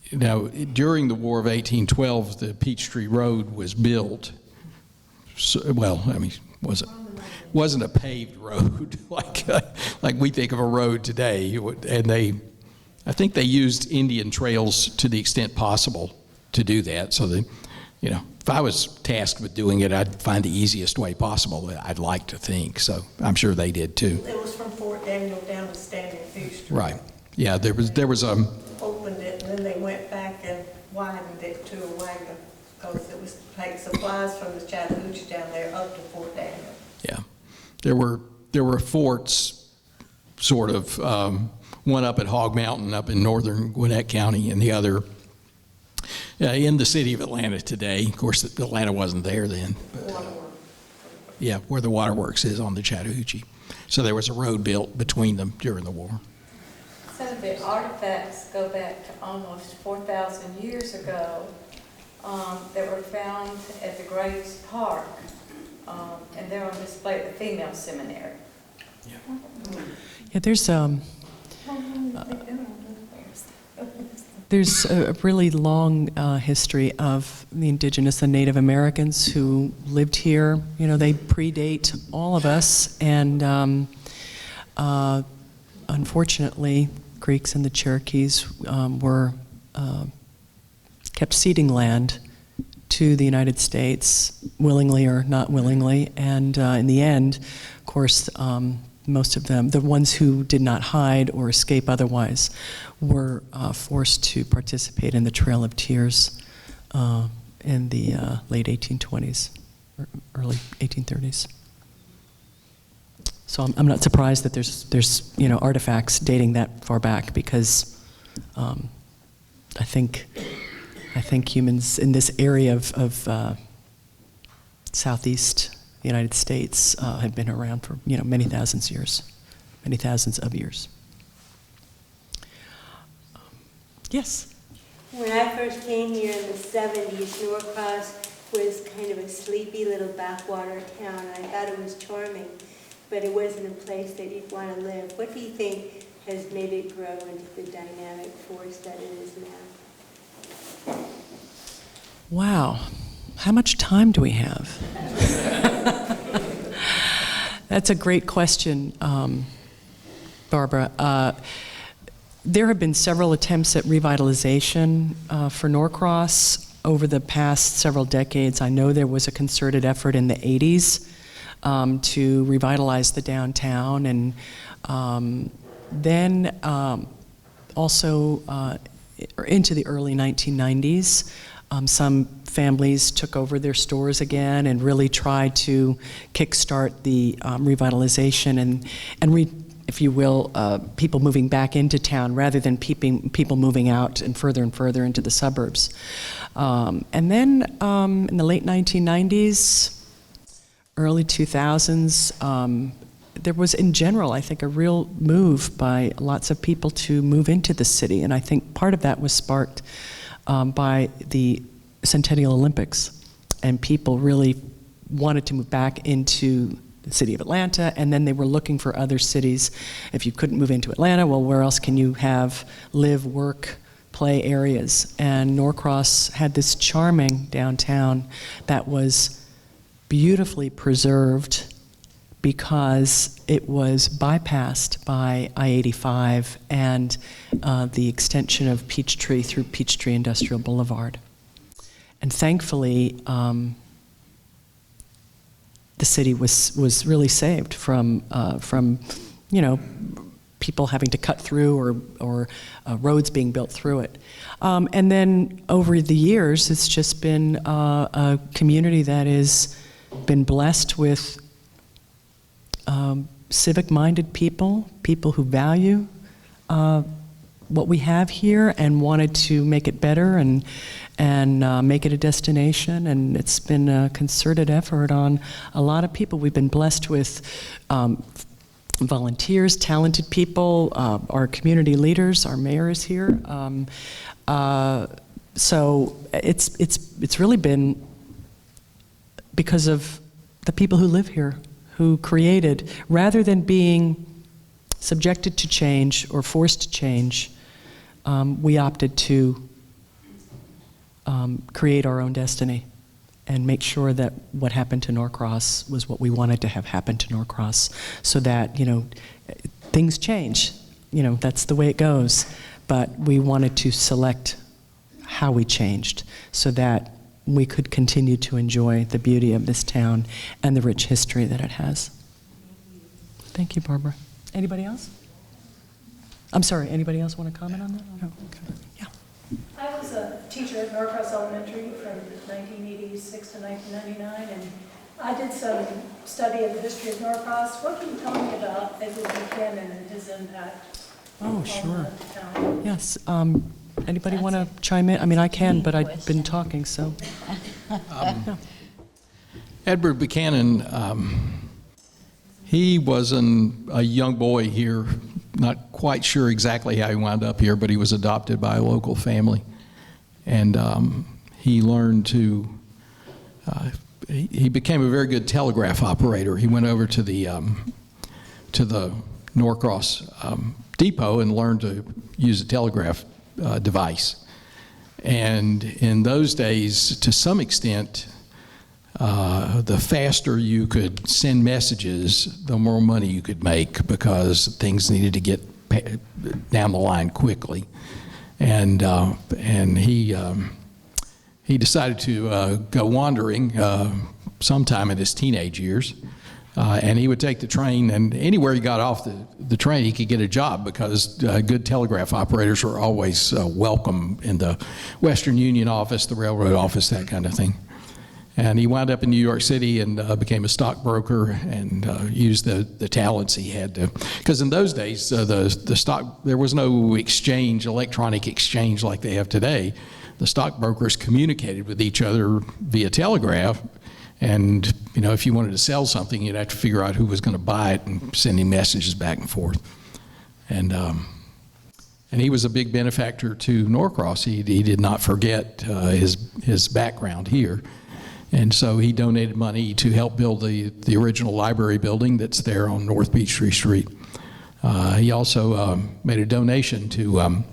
[SPEAKER 4] you know, during the War of 1812, the Peachtree Road was built. So, well, I mean, wasn't a paved road like we think of a road today. And I think they used Indian trails to the extent possible to do that. So that, you know, if I was tasked with doing it, I'd find the easiest way possible. I'd like to think so. I'm sure they did too.
[SPEAKER 9] It was from Fort Daniel down to Standing Fish Street.
[SPEAKER 4] Right. Yeah. There was
[SPEAKER 9] Opened it, and then they went back and widened it to a wagon because it was to take supplies from the Chattahoochee down there up to Fort Daniel.
[SPEAKER 4] Yeah, there were forts, sort of, one up at Hog Mountain up in northern Gwinnett County, and the other in the city of Atlanta today. Of course, Atlanta wasn't there then. But, yeah, where the waterworks is on the Chattahoochee. So there was a road built between them during the war.
[SPEAKER 9] Some of the artifacts go back to almost 4,000 years ago that were found at the Graves Park, and they're on display at the female seminary.
[SPEAKER 2] Yeah, there's a really long history of the indigenous and Native Americans who lived here. You know, they predate all of us, and unfortunately, Greeks and the Cherokees were kept ceding land to the United States, willingly or not willingly, and in the end, of course, most of them, the ones who did not hide or escape otherwise, were forced to participate in the Trail of Tears in the late 1820s, or early 1830s. So I'm not surprised that there's you know, artifacts dating that far back, because I think humans in this area of southeast United States have been around for, you know, many thousands of years. Yes.
[SPEAKER 10] When I first came here in the 70s, Norcross was kind of a sleepy little backwater town. I thought it was charming, but it wasn't a place that you'd want to live. What do you think has made it grow into the dynamic force that it is now?
[SPEAKER 2] Wow. How much time do we have? That's a great question, Barbara. There have been several attempts at revitalization for Norcross over the past several decades. I know there was a concerted effort in the 80s to revitalize the downtown, and then also into the early 1990s, some families took over their stores again and really tried to kickstart the revitalization and if you will, people moving back into town rather than people moving out and further into the suburbs. And then in the late 1990s, early 2000s, there was in general, I think, a real move by lots of people to move into the city. And I think part of that was sparked by the Centennial Olympics. And people really wanted to move back into the city of Atlanta, and then they were looking for other cities. If you couldn't move into Atlanta, well, where else can you have live, work, play areas? And Norcross had this charming downtown that was beautifully preserved because it was bypassed by I-85 and the extension of Peachtree through Peachtree Industrial Boulevard. And thankfully, the city was really saved from people having to cut through or roads being built through it. And then over the years, it's just been a community that has been blessed with civic-minded people who value what we have here and wanted to make it better and make it a destination. And it's been a concerted effort on a lot of people. We've been blessed with volunteers, talented people, our community leaders, our mayor is here. So it's really been because of the people who live here, who created, rather than being subjected to change or forced to change, we opted to create our own destiny and make sure that what happened to Norcross was what we wanted to have happen to Norcross, so that, things change. That's the way it goes. But we wanted to select how we changed so that we could continue to enjoy the beauty of this town and the rich history that it has. Thank you, Barbara. Anybody else? I'm sorry, anybody else want to comment on that? No, okay. Yeah.
[SPEAKER 11] I was a teacher at Norcross Elementary from 1986 to 1999, and I did some study of the history of Norcross. What can you tell me about Edith Buchanan and his impact?
[SPEAKER 2] Oh, sure.
[SPEAKER 11] The town?
[SPEAKER 2] Yes. Anybody want to chime in? I mean, I can, but I've been talking, so. No.
[SPEAKER 4] Edward Buchanan, he was a young boy here, not quite sure exactly how he wound up here, but he was adopted by a local family. And he learned to, he became a very good telegraph operator. He went over to the Norcross depot and learned to use a telegraph device. And in those days, to some extent, the faster you could send messages, the more money you could make, because things needed to get down the line quickly. And he decided to go wandering sometime in his teenage years. And he would take the train, and anywhere he got off the train, he could get a job, because good telegraph operators were always welcome in the Western Union office, the railroad office, that kind of thing. And he wound up in New York City and became a stockbroker and used the talents he had to, because in those days, there was no exchange, electronic exchange like they have today. The stockbrokers communicated with each other via telegraph. And, if you wanted to sell something, you'd have to figure out who was going to buy it and sending messages back and forth. And he was a big benefactor to Norcross. He did not forget his background here. And so he donated money to help build the original library building that's there on North Peachtree Street. He also made a donation to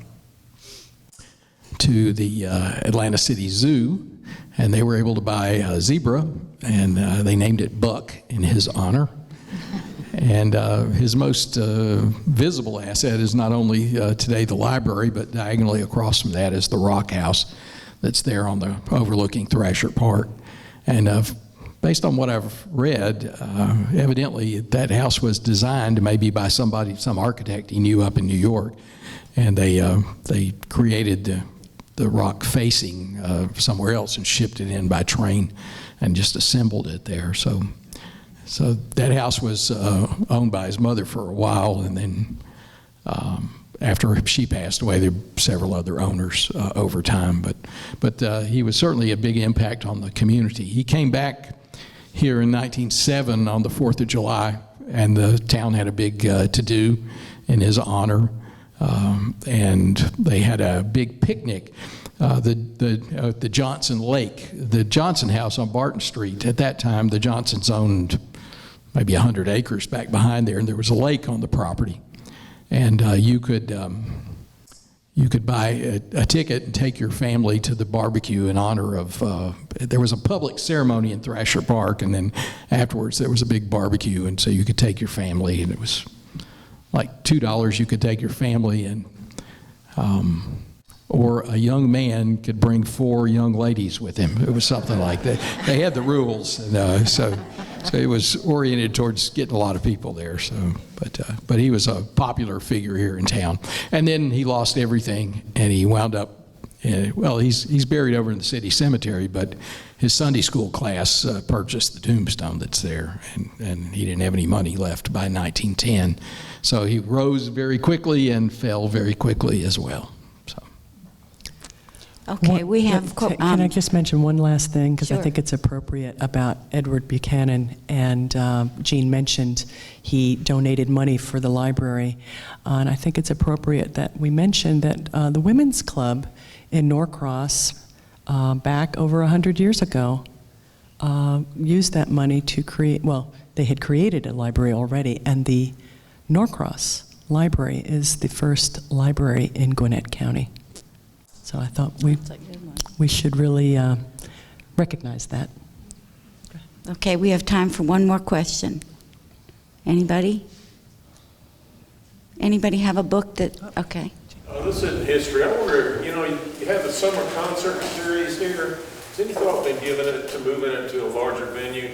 [SPEAKER 4] the Atlanta City Zoo, and they were able to buy a zebra, and they named it Buck in his honor. And his most visible asset is not only today the library, but diagonally across from that is the Rock House that's there on the overlooking Thrasher Park. And based on what I've read, evidently that house was designed maybe by some architect he knew up in New York, and they created the rock facing somewhere else and shipped it in by train and just assembled it there. So that house was owned by his mother for a while, and then after she passed away, there were several other owners over time. But he was certainly a big impact on the community. He came back here in 1907 on the 4th of July, and the town had a big to-do in his honor. And they had a big picnic. The Johnson Lake, the Johnson House on Barton Street. At that time, the Johnsons owned maybe 100 acres back behind there, and there was a lake on the property. And you could buy a ticket and take your family to the barbecue in honor of. There was a public ceremony in Thrasher Park, and then afterwards there was a big barbecue, and so you could take your family, and it was like $2 you could take your family, and or a young man could bring 4 young ladies with him. It was something like that. They had the rules, and so it was oriented towards getting a lot of people there. So, but he was a popular figure here in town. And then he lost everything, and he wound up. Well, he's buried over in the city cemetery, but his Sunday school class purchased the tombstone that's there, and he didn't have any money left by 1910. So he rose very quickly and fell very quickly as well. So.
[SPEAKER 3] Okay, we have.
[SPEAKER 2] Can I just mention one last thing, because
[SPEAKER 3] Sure.
[SPEAKER 2] I think it's appropriate about Edward Buchanan, and Jean mentioned he donated money for the library, and I think it's appropriate that we mention that the Women's Club in Norcross, back over 100 years ago, used that money to create, well, they had created a library already, and the Norcross Library is the first library in Gwinnett County. So I thought we should really recognize that.
[SPEAKER 3] Okay, we have time for one more question. Anybody? Anybody have a book that, okay.
[SPEAKER 12] This isn't history. I wonder, you have the summer concert series here. Has any thought been given it to moving it to a larger venue?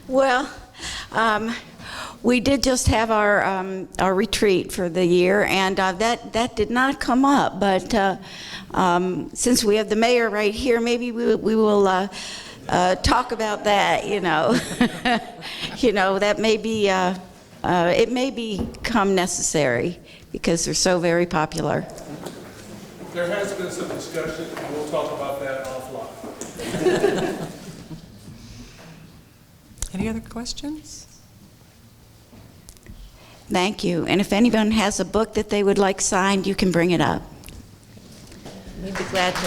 [SPEAKER 3] Well, we did just have our retreat for the year, and that did not come up. But since we have the mayor right here, maybe we will talk about that. That may be it may become necessary because they're so very popular.
[SPEAKER 8] There has been some discussion, and we'll talk about that offline.
[SPEAKER 2] Any other questions?
[SPEAKER 3] Thank you. And if anyone has a book that they would like signed, you can bring it up. We'd be glad to.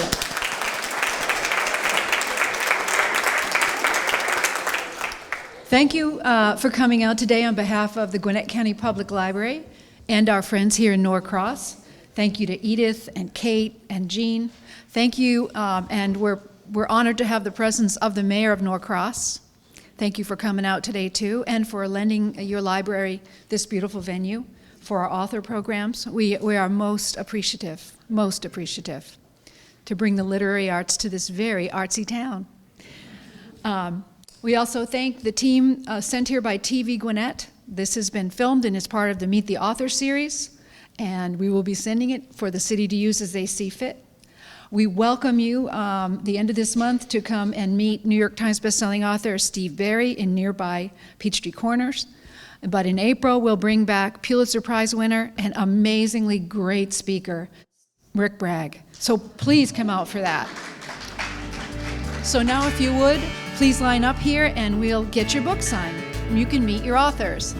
[SPEAKER 13] Thank you for coming out today on behalf of the Gwinnett County Public Library and our friends here in Norcross. Thank you to Edith and Cate and Jean. Thank you, and we're honored to have the presence of the mayor of Norcross. Thank you for coming out today, too, and for lending your library this beautiful venue for our author programs. We are most appreciative to bring the literary arts to this very artsy town. We also thank the team sent here by TV Gwinnett. This has been filmed and is part of the Meet the Author series, and we will be sending it for the city to use as they see fit. We welcome you the end of this month to come and meet New York Times bestselling author Steve Berry in nearby Peachtree Corners. But in April, we'll bring back Pulitzer Prize winner and amazingly great speaker, Rick Bragg. So please come out for that. So now, if you would, please line up here and we'll get your book signed. You can meet your authors.